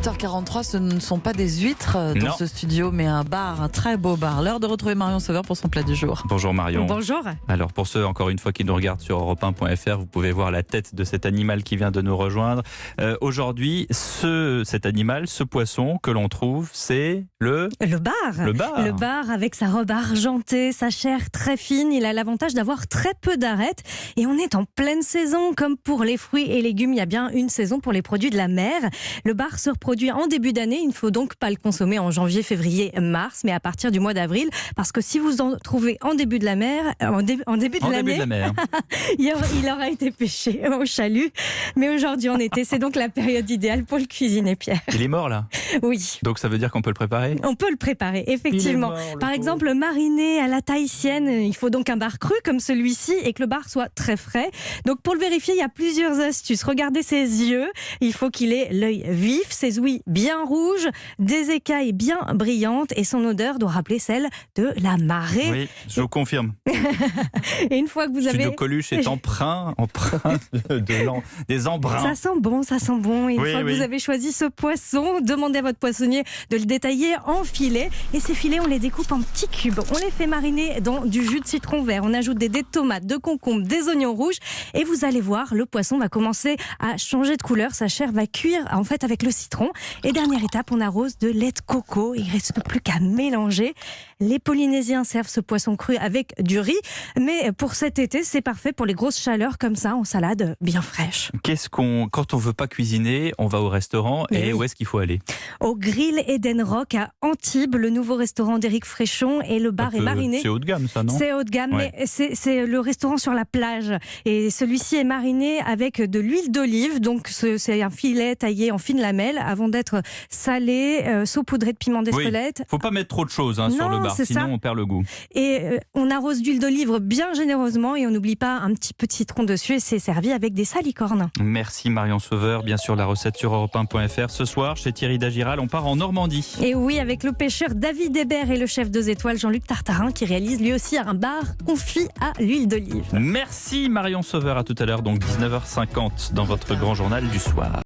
8h43, ce ne sont pas des huîtres dans Non. ce studio, mais un bar, un très beau bar. L'heure de retrouver Marion Sauveur pour son plat du jour. Bonjour Marion. Bonjour. Alors pour ceux encore une fois qui nous regardent sur europe1.fr, vous pouvez voir la tête de cet animal qui vient de nous rejoindre. Aujourd'hui, cet animal, ce poisson que l'on trouve, c'est le bar. Le bar avec sa robe argentée, sa chair très fine. Il a l'avantage d'avoir très peu d'arêtes. Et on est en pleine saison. Comme pour les fruits et légumes, il y a bien une saison pour les produits de la mer. Le bar se reproduit en début d'année. Il ne faut donc pas le consommer en janvier, février, mars, mais à partir du mois d'avril. Parce que si vous en trouvez en début de la mer, en début de l'année, il aura été pêché au chalut. Mais aujourd'hui en été, c'est donc la période idéale pour le cuisiner, Pierre. Il est mort là. Oui. Donc ça veut dire qu'on peut le préparer. On peut le préparer, effectivement. Par exemple, mariné à la tahitienne, il faut donc un bar cru comme celui-ci et que le bar soit très frais. Donc pour le vérifier, il y a plusieurs astuces. Regardez ses yeux. Il faut qu'il ait l'œil vif, ses ouïes bien rouges, des écailles bien brillantes et son odeur doit rappeler celle de la marée. Oui, je vous confirme. Et une fois que vous avez... Studio Coluche est empreint des embruns. Ça sent bon, ça sent bon. Et une fois que vous avez choisi ce poisson, demandez à votre poissonnier de le détailler en filets. Et ces filets, on les découpe en petits cubes. On les fait mariner dans du jus de citron vert. On ajoute des dés de tomates, de concombres, des oignons rouges. Et vous allez voir, le poisson va commencer à changer de couleur. Sa chair va cuire en fait avec le citron. Et dernière étape, on arrose de lait de coco. Il ne reste plus qu'à mélanger. Les Polynésiens servent ce poisson cru avec du riz. Mais pour cet été, c'est parfait pour les grosses chaleurs comme ça, en salade bien fraîche. Quand on veut pas cuisiner, on va au restaurant. Et où est-ce qu'il faut aller? Au Grill Eden Rock à Antibes, le nouveau restaurant d'Éric Fréchon, et le bar est mariné. C'est haut de gamme ça, non? C'est haut de gamme, mais c'est le restaurant sur la plage. Et celui-ci est mariné avec de l'huile d'olive. Donc c'est un filet taillé en fines lamelles avant d'être salé, saupoudré de piment d'Espelette. Faut pas mettre trop de choses sur le bar, sinon on perd le goût. Et on arrose d'huile d'olive bien généreusement et on n'oublie pas un petit peu de citron dessus, et c'est servi avec des salicornes. Merci Marion Sauveur. Bien sûr, la recette sur europe1.fr. Ce soir, chez Thierry Dagiral, on part en Normandie. Et oui, avec le pêcheur David Hébert et le chef 2 étoiles Jean-Luc Tartarin qui réalise lui aussi un bar confit à l'huile d'olive. Merci Marion Sauveur. À tout à l'heure, donc 19h50 dans votre grand journal du soir.